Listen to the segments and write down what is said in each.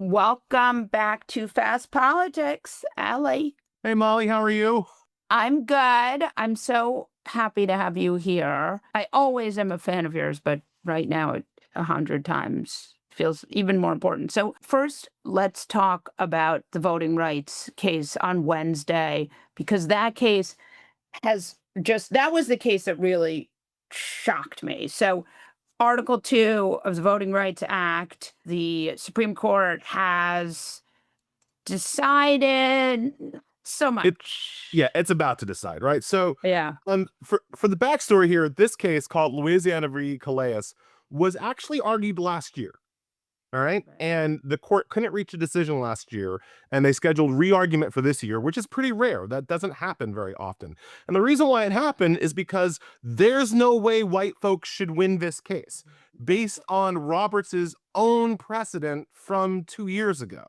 Welcome back to Fast Politics, Elie. Hey, Molly, how are you? I'm good. I'm so happy to have you here. I always am a fan of yours, but right now it 100 times feels even more important. So first, let's talk about the voting rights case on Wednesday, because that case that was the case that really shocked me. So Article 2 of the Voting Rights Act, the Supreme Court has decided so It, much. yeah, it's about to decide, right? So, Yeah. for the backstory here, this case called Louisiana v. Calais was actually argued last year. All right. Right. And the court couldn't reach a decision last year, and they scheduled re-argument for this year, which is pretty rare. That doesn't happen very often. And the reason why it happened is because there's no way white folks should win this case based on Roberts's own precedent from 2 years ago.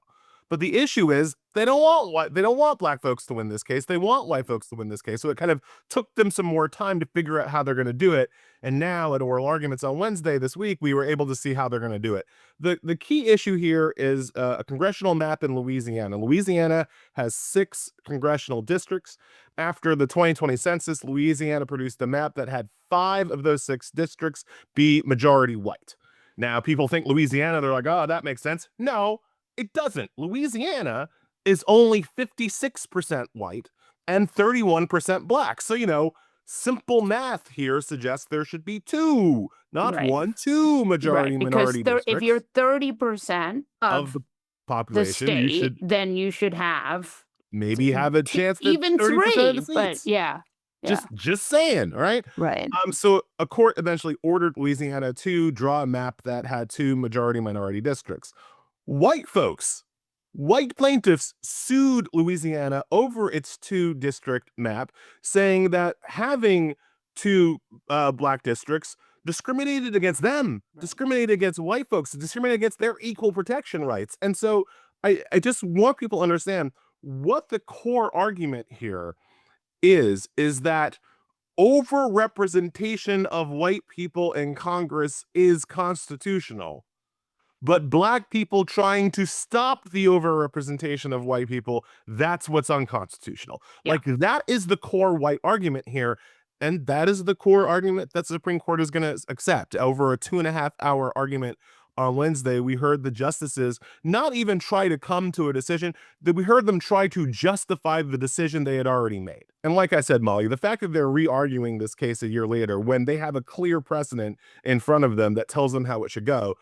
But the issue is they don't want black folks to win this case. They want white folks to win this case. So it kind of took them some more time to figure out how they're going to do it. And now at oral arguments on Wednesday this week, we were able to see how they're going to do it. The key issue here is a congressional map in Louisiana. Louisiana has 6 congressional districts. After the 2020 census, Louisiana produced a map that had 5 of those 6 districts be majority white. Now, people think Louisiana, they're like, oh, that makes sense. No, it doesn't. Louisiana is only 56% white and 31% black. So, simple math here suggests there should be 2, not Right. 1, 2 majority Right. Because minority if you're districts 30% of of the the population. You state, should then you should have maybe have a chance that even 30% of the 3. But seats. yeah. Yeah. Just saying, all right? Right. So a court eventually ordered Louisiana to draw a map that had 2 majority minority districts. White folks, white plaintiffs sued Louisiana over its 2-district map, saying that having 2 black districts discriminated against them, Right. discriminated against white folks, discriminated against their equal protection rights. And so I just want people to understand what the core argument here is that overrepresentation of white people in Congress is constitutional. But black people trying to stop the overrepresentation of white people, that's what's unconstitutional. Yeah. Like, that is the core white argument here. And that is the core argument that the Supreme Court is going to accept. Over a 2.5-hour argument on Wednesday, we heard the justices not even try to come to a decision, that we heard them try to justify the decision they had already made. And like I said, Molly, the fact that they're re-arguing this case a year later when they have a clear precedent in front of them that tells them how it should go,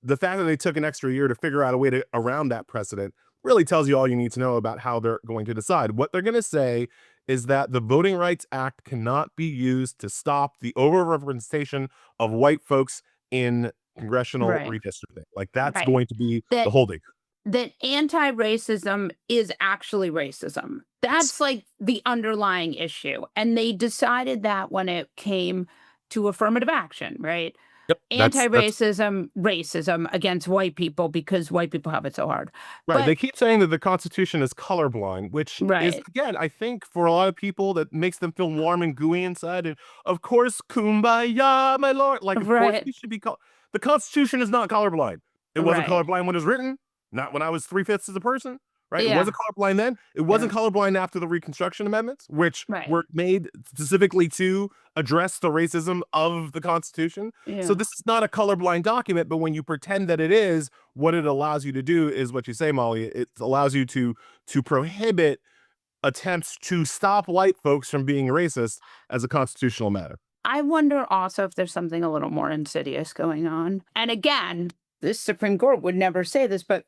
the fact that they took an extra year to figure out a way to around that precedent really tells you all you need to know about how they're going to decide. What they're going to say is that the Voting Rights Act cannot be used to stop the overrepresentation of white folks in congressional Right. redistricting. Like, that's Right. going to be the That holding. that anti-racism is actually racism. That's like the underlying issue. And they decided that when it came to affirmative action, right? Yep, that's Anti-racism, racism against white people because white people have it so hard. right. But They keep saying that the Constitution is colorblind, which is, right, again, I think for a lot of people that makes them feel warm and gooey inside. And of course, kumbaya, my lord. Like, of course, right, we should be the Constitution is not colorblind. It wasn't right. colorblind when it was written, not when I was 3/5 as a person, right? It Yeah, wasn't colorblind then. It wasn't yeah, colorblind after the Reconstruction Amendments, which right. were made specifically to address the racism of the Constitution. So Yeah. this is not a colorblind document, but when you pretend that it is, what it allows you to do is what you say, Molly. It allows you to prohibit attempts to stop white folks from being racist as a constitutional matter. I wonder also if there's something a little more insidious going on. And again, this Supreme Court would never say this, but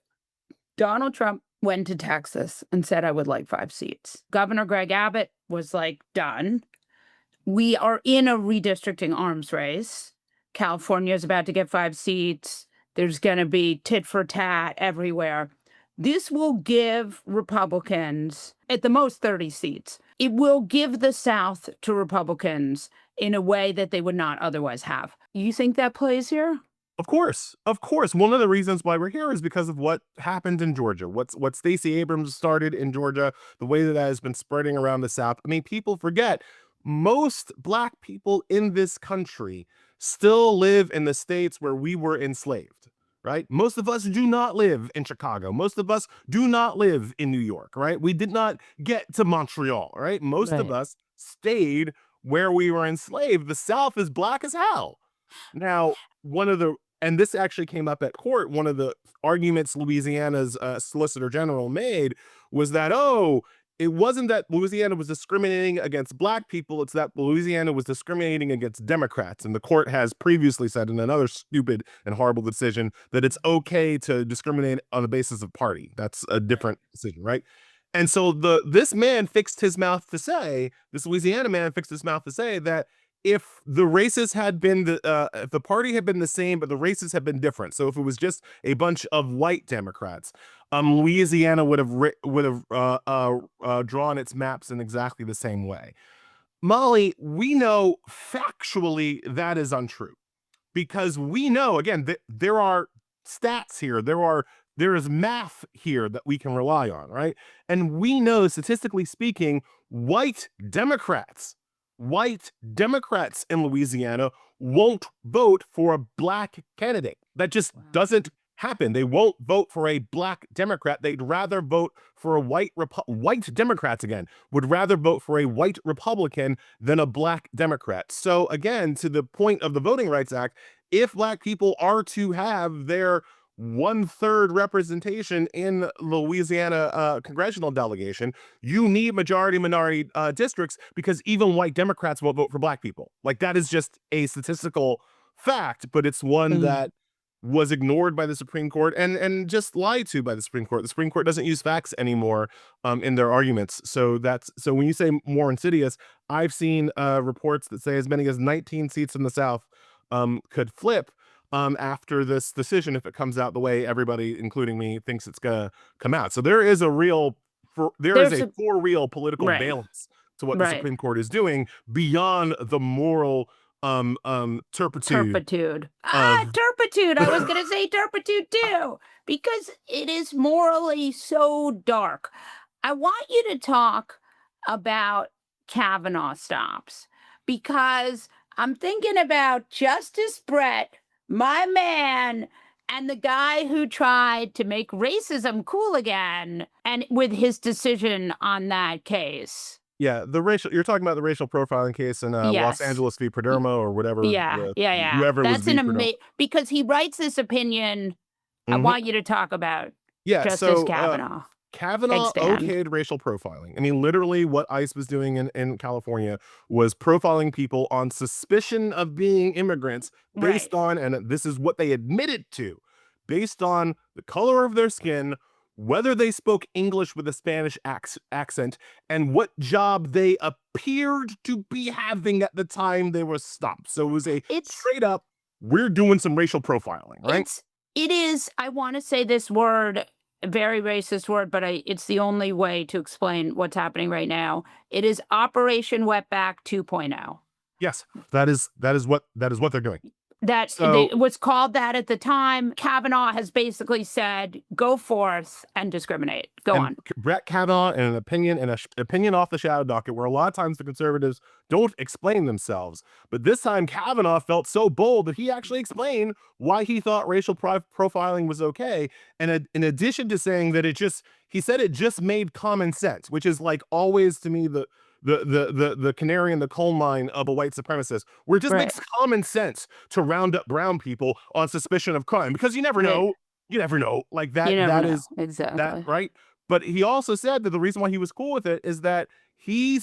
Donald Trump went to Texas and said, I would like 5 seats. Governor Greg Abbott was like, done. We are in a redistricting arms race. California is about to get 5 seats. There's going to be tit for tat everywhere. This will give Republicans at the most 30 seats. It will give the South to Republicans in a way that they would not otherwise have. You think that plays here? Of course, of course. One of the reasons why we're here is because of what happened in Georgia. What Stacey Abrams started in Georgia, the way that has been spreading around the South. I mean, people forget most black people in this country still live in the states where we were enslaved, right? Most of us do not live in Chicago. Most of us do not live in New York, right? We did not get to Montreal, right? Most of Right. us stayed where we were enslaved. The South is black as hell. Now, and this actually came up at court. One of the arguments Louisiana's Solicitor General made was that, oh, it wasn't that Louisiana was discriminating against black people, it's that Louisiana was discriminating against Democrats. And the court has previously said in another stupid and horrible decision that it's okay to discriminate on the basis of party. That's a different decision, right? And so this man fixed his mouth to say, this Louisiana man fixed his mouth to say that if the races had been if the party had been the same, but the races had been different. So if it was just a bunch of white Democrats, Louisiana would have drawn its maps in exactly the same way. Molly, we know factually that is untrue, because we know, again, that there are stats here, there is math here that we can rely on, right? And we know, statistically speaking, white Democrats in Louisiana won't vote for a black candidate. That just doesn't happen. They won't vote for a black Democrat. They'd rather vote for a white Democrats, again, would rather vote for a white Republican than a black Democrat. So again, to the point of the Voting Rights Act, if black people are to have their 1/3 representation in the Louisiana congressional delegation, you need majority minority districts, because even white Democrats won't vote for black people. Like, that is just a statistical fact, but it's one that was ignored by the Supreme Court and just lied to by the Supreme Court. The Supreme Court doesn't use facts anymore in their arguments. So when you say more insidious, I've seen reports that say as many as 19 seats in the South could flip after this decision, if it comes out the way everybody, including me, thinks it's gonna come out. So there is a real for real political Right. balance to what the Supreme Court is doing beyond the moral turpitude. Turpitude. Of Turpitude. I was going to say turpitude too, because it is morally so dark. I want you to talk about Kavanaugh stops, because I'm thinking about Justice Brett, my man, and the guy who tried to make racism cool again, and with his decision on that case. Yeah, you're talking about the racial profiling case in Los Yes. Angeles v. Perdomo, or whatever. Yeah. Whoever was That's v. Perdomo. because he writes this opinion. I want you to talk about Justice Kavanaugh. Kavanaugh okayed racial profiling. I mean, literally what ICE was doing in California was profiling people on suspicion of being immigrants based on, and this is what they admitted to, based on the color of their skin, whether they spoke English with a Spanish accent, and what job they appeared to be having at the time they were stopped. So it was straight up, we're doing some racial profiling, right? It is, I want to say this word, a very racist word, but it's the only way to explain what's happening right now. It is Operation Wetback 2.0. Yes, that is what they're doing. It was called that at the time. Kavanaugh has basically said, go forth and discriminate. Go on. Brett Kavanaugh, in an opinion off the shadow docket, where a lot of times the conservatives don't explain themselves. But this time Kavanaugh felt so bold that he actually explained why he thought racial profiling was okay. And in addition to saying that he said it just made common sense, which is like always to me the canary in the coal mine of a white supremacist, where it just makes common sense to round up brown people on suspicion of crime, because you never know. You never know. Like that. That is exactly that, right? But he also said that the reason why he was cool with it is that he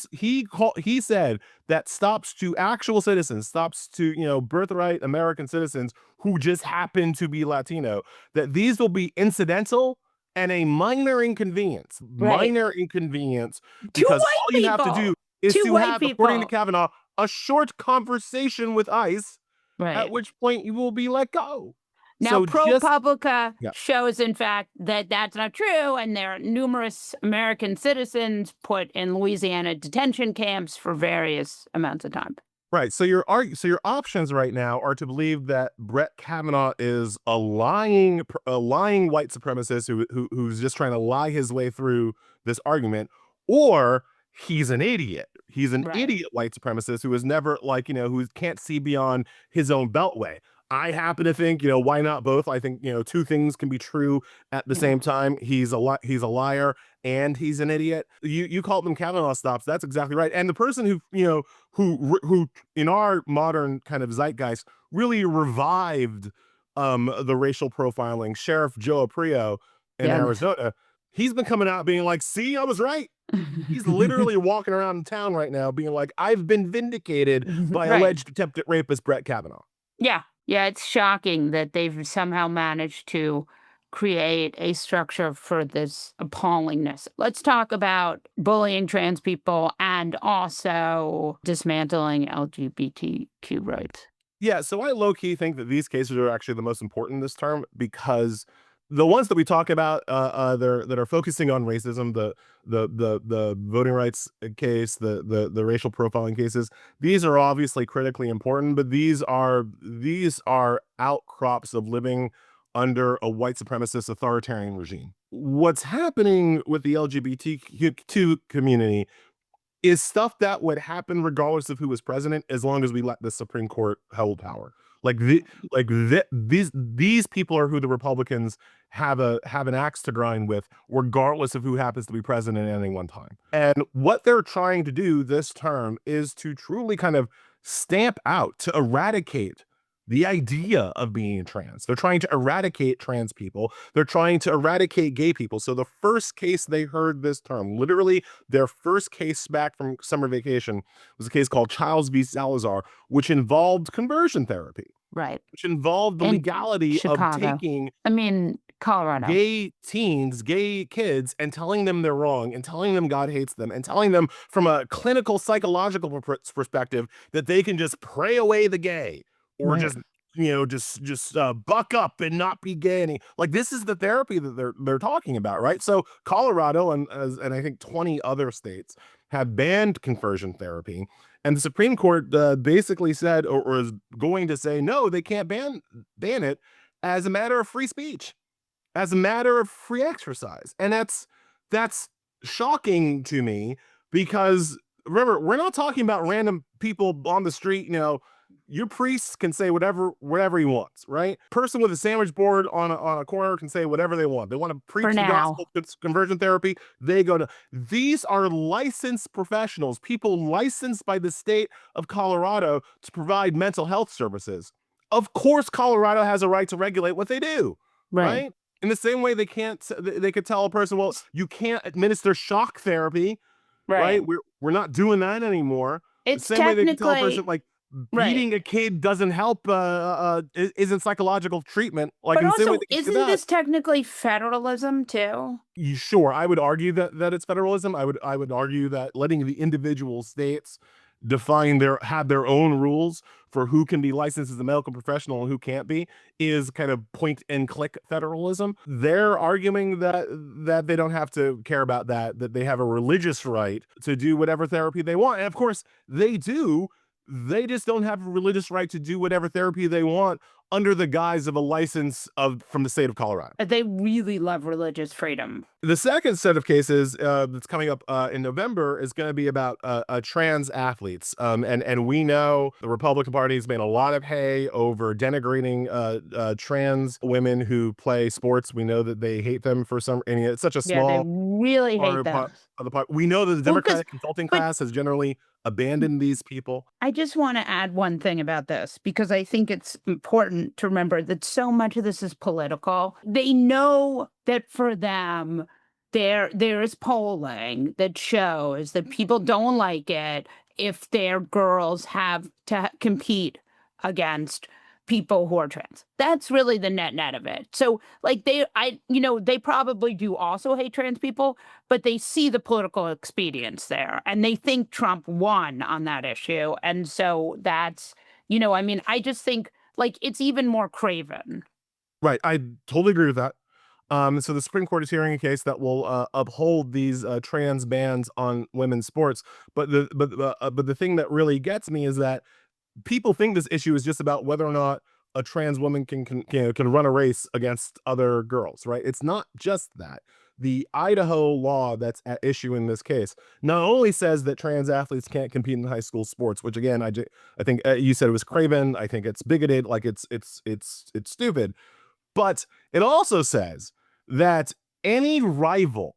said that stops to actual citizens, stops to birthright American citizens who just happen to be Latino, that these will be incidental and a minor inconvenience. Minor inconvenience, because all you have to do is to have, according to Kavanaugh, a short conversation with ICE, at which point you will be let go. Now, ProPublica shows, in fact, that that's not true, and there are numerous American citizens put in Louisiana detention camps for various amounts of time. Right. So your options right now are to believe that Brett Kavanaugh is a lying white supremacist who's just trying to lie his way through this argument, or he's an idiot. He's an idiot white supremacist who is never who can't see beyond his own beltway. I happen to think, why not both? I think, two things can be true at the Yeah. same time. He's a liar and he's an idiot. You called them Kavanaugh stops. That's exactly right. And the person who in our modern kind of zeitgeist really revived the racial profiling, Sheriff Joe Aprio in Yeah. Arizona, he's been coming out being like, "See, I was right." He's literally walking around town right now being like, "I've been vindicated by Right. alleged attempted rapist Brett Kavanaugh." Yeah. Yeah, it's shocking that they've somehow managed to create a structure for this appallingness. Let's talk about bullying trans people and also dismantling LGBTQ rights. Yeah, so I low key think that these cases are actually the most important this term because the ones that we talk about, that are focusing on racism, the voting rights case, the racial profiling cases, these are obviously critically important, but these are outcrops of living under a white supremacist authoritarian regime. What's happening with the LGBTQ community is stuff that would happen regardless of who was president, as long as we let the Supreme Court hold power. These people are who the Republicans have an axe to grind with, regardless of who happens to be president at any one time. And what they're trying to do this term is to truly kind of stamp out, to eradicate the idea of being trans. They're trying to eradicate trans people. They're trying to eradicate gay people. So the first case they heard this term, literally their first case back from summer vacation, was a case called Childs v. Salazar, which involved conversion therapy, Right. which involved the In legality of Chicago. taking I mean, Colorado. gay teens, gay kids, and telling them they're wrong, and telling them God hates them, and telling them from a clinical psychological perspective that they can just pray away the gay, or Right. just buck up and not be gay any. Like, this is the therapy that they're talking about, right? So Colorado and I think 20 other states have banned conversion therapy, and the Supreme Court basically said, or is going to say, no, they can't ban it as a matter of free speech, as a matter of free exercise. And that's shocking to me, because remember, we're not talking about random people on the street. Your priest can say whatever he wants, right? Person with a sandwich board on a corner can say whatever they want. They want to For preach the now. gospel, it's conversion therapy, they go to. These are licensed professionals, people licensed by the state of Colorado to provide mental health services. Of course Colorado has a right to regulate what they do, Right. right? In the same way they could tell a person, well, you can't administer shock therapy, Right. right? We're not doing that anymore. The It's same way they can tell a technically person, like, right. beating a kid doesn't help, isn't psychological treatment. Like, But in the same way also, they can say isn't that. this technically federalism too? Sure, I would argue that it's federalism. I would argue that letting the individual states have their own rules for who can be licensed as a medical professional and who can't be is kind of point and click federalism. They're arguing that they don't have to care about that they have a religious right to do whatever therapy they want. And of course they do. They just don't have a religious right to do whatever therapy they want under the guise of a license from the state of Colorado. They really love religious freedom. The second set of cases that's coming up in November is going to be about trans athletes. And we know the Republican Party has made a lot of hay over denigrating trans women who play sports. We know that they hate them and it's such a Yeah, they small really part hate them. of the part. We know that the Well, 'cause Democratic consulting but class has generally abandoned these people. I just want to add one thing about this because I think it's important to remember that so much of this is political. They know that for them, there is polling that shows that people don't like it if their girls have to compete against people who are trans. That's really the net of it. So like they probably do also hate trans people, but they see the political expedience there and they think Trump won on that issue. And so I mean, I just think like it's even more craven. Right. I totally agree with that. So the Supreme Court is hearing a case that will uphold these trans bans on women's sports. But the thing that really gets me is that people think this issue is just about whether or not a trans woman can run a race against other girls, right? It's not just that. the Idaho law that's at issue in this case not only says that trans athletes can't compete in high school sports, which again, I think you said it was craven. I think it's bigoted. Like it's stupid. But it also says that any rival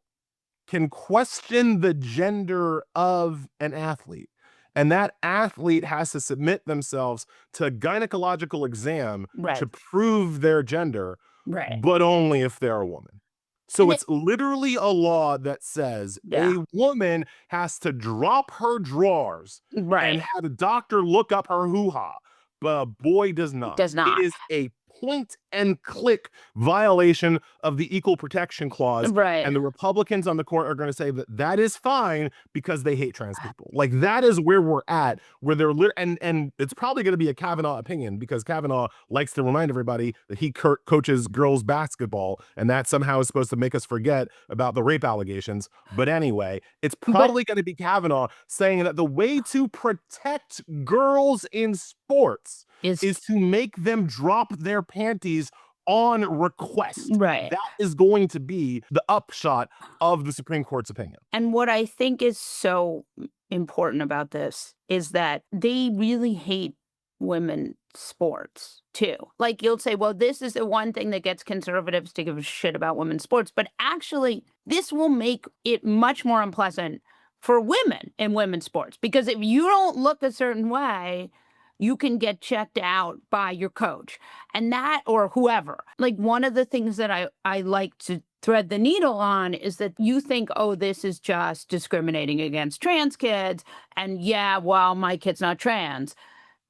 can question the gender of an athlete. And that athlete has to submit themselves to a gynecological exam Right. to prove their gender, Right. but only if they're a woman. So And it's literally a law that says Yeah. a woman has to drop her drawers Right. and have a doctor look up her hoo-ha, but a boy does not. Does not. It is a point and click violation of the Equal Protection Clause. Right. And the Republicans on the court are going to say that that is fine because they hate trans people. Like that is where we're at, where they're and it's probably going to be a Kavanaugh opinion because Kavanaugh likes to remind everybody that he coaches girls basketball, and that somehow is supposed to make us forget about the rape allegations. But anyway, it's probably going to be Kavanaugh saying that the way to protect girls in sports is to make them drop their panties on request. Right. That is going to be the upshot of the Supreme Court's opinion. And what I think is so important about this is that they really hate women's sports too. Like you'll say, well, this is the one thing that gets conservatives to give a shit about women's sports. But actually, this will make it much more unpleasant for women in women's sports. Because if you don't look a certain way, you can get checked out by your coach and that or whoever. Like one of the things that I like to thread the needle on is that you think, oh, this is just discriminating against trans kids. And yeah, well, my kid's not trans.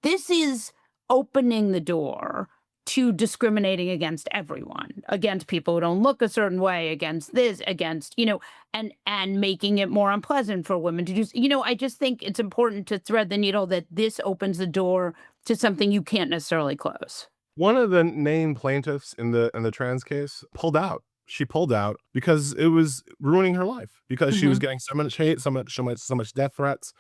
This is opening the door to discriminating against everyone, against people who don't look a certain way, against this, against, and making it more unpleasant for women to do. I just think it's important to thread the needle that this opens the door to something you can't necessarily close. One of the named plaintiffs in the trans case pulled out. She pulled out because it was ruining her life because she was getting so much hate, so much death threats.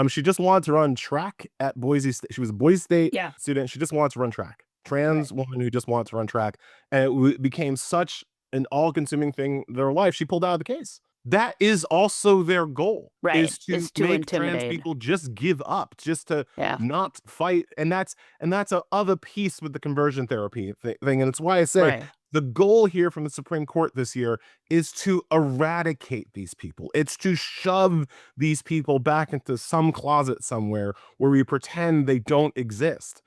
She just wanted to run track at Boise State. She was a Boise State student. She just wanted to run track. Trans woman who just wanted to run track, and it became such an all-consuming thing in their life. She pulled out of the case. That is also their goal, is to make trans people just give up, just to not fight. And that's a other piece with the conversion therapy thing. And it's why I say the goal here from the Supreme Court this year is to eradicate these people. It's to shove these people back into some closet somewhere where we pretend they don't exist.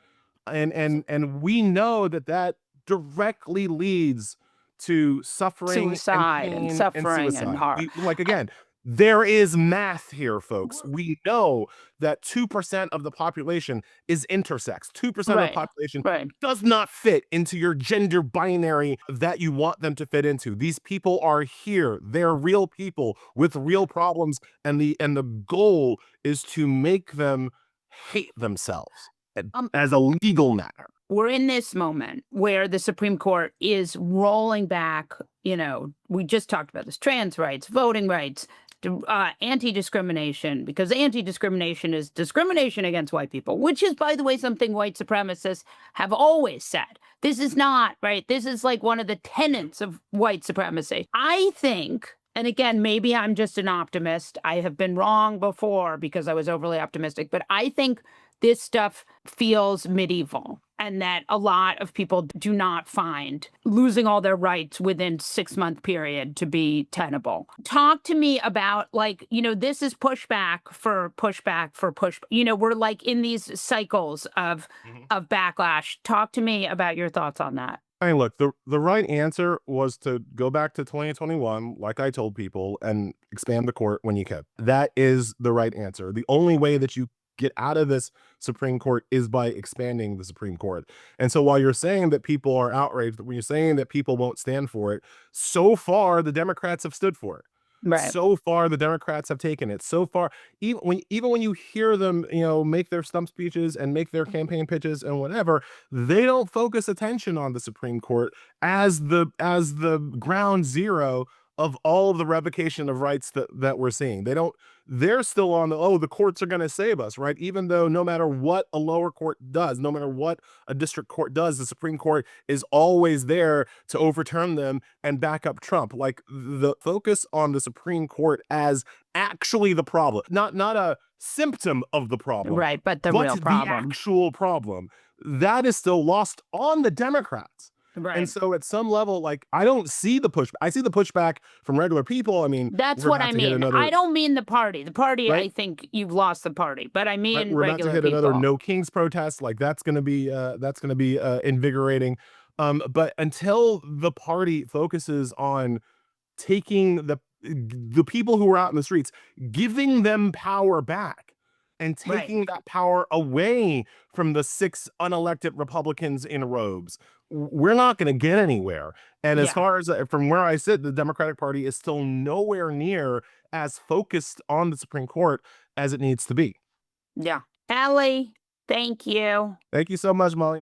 And we know that directly leads to suffering, suicide, and suffering, suicide. and harm. Again, there is math here, folks. We know that 2% of the population is intersex. 2% of the population does not fit into your gender binary that you want them to fit into. These people are here. They're real people with real problems, and the goal is to make them hate themselves as a legal matter. We're in this moment where the Supreme Court is rolling back, we just talked about this, trans rights, voting rights, anti-discrimination, because anti-discrimination is discrimination against white people, which is, by the way, something white supremacists have always said. This is not, this is like one of the tenets of white supremacy. I think, and again, maybe I'm just an optimist. I have been wrong before because I was overly optimistic, but I think this stuff feels medieval and that a lot of people do not find losing all their rights within 6-month period to be tenable. Talk to me about this is pushback for pushback for push. We're like in these cycles of backlash. Talk to me about your thoughts on that. I mean, look, the right answer was to go back to 2021, like I told people, and expand the court when you can. That is the right answer. The only way that you get out of this Supreme Court is by expanding the Supreme Court. And so while you're saying that people are outraged, when you're saying that people won't stand for it, so far the Democrats have stood for it. So far the Democrats have taken it. So far, even when you hear them, make their stump speeches and make their campaign pitches and whatever, they don't focus attention on the Supreme Court as the ground zero of all of the revocation of rights that we're seeing. They're still on the courts are going to save us, right? Even though no matter what a lower court does, no matter what a district court does, the Supreme Court is always there to overturn them and back up Trump. Like, the focus on the Supreme Court as actually the problem, not a symptom of the problem, Right, but the but real the problem. actual problem, that is still lost on the Democrats. Right. And so at some level, like, I don't see the pushback. I see the pushback from regular people. I mean, That's we're what about I to hit mean. another, I don't mean the party. The party, I right? think you've lost the party, but I Right, mean we're about to regular hit another people. No Kings protest. Like, that's gonna be invigorating. But until the party focuses on taking the people who are out in the streets, giving them power back, and Right. taking that power away from the 6 unelected Republicans in robes, we're not going to get anywhere. And as Yeah. far as from where I sit, the Democratic Party is still nowhere near as focused on the Supreme Court as it needs to be. Yeah. Elie, thank you. Thank you so much, Molly.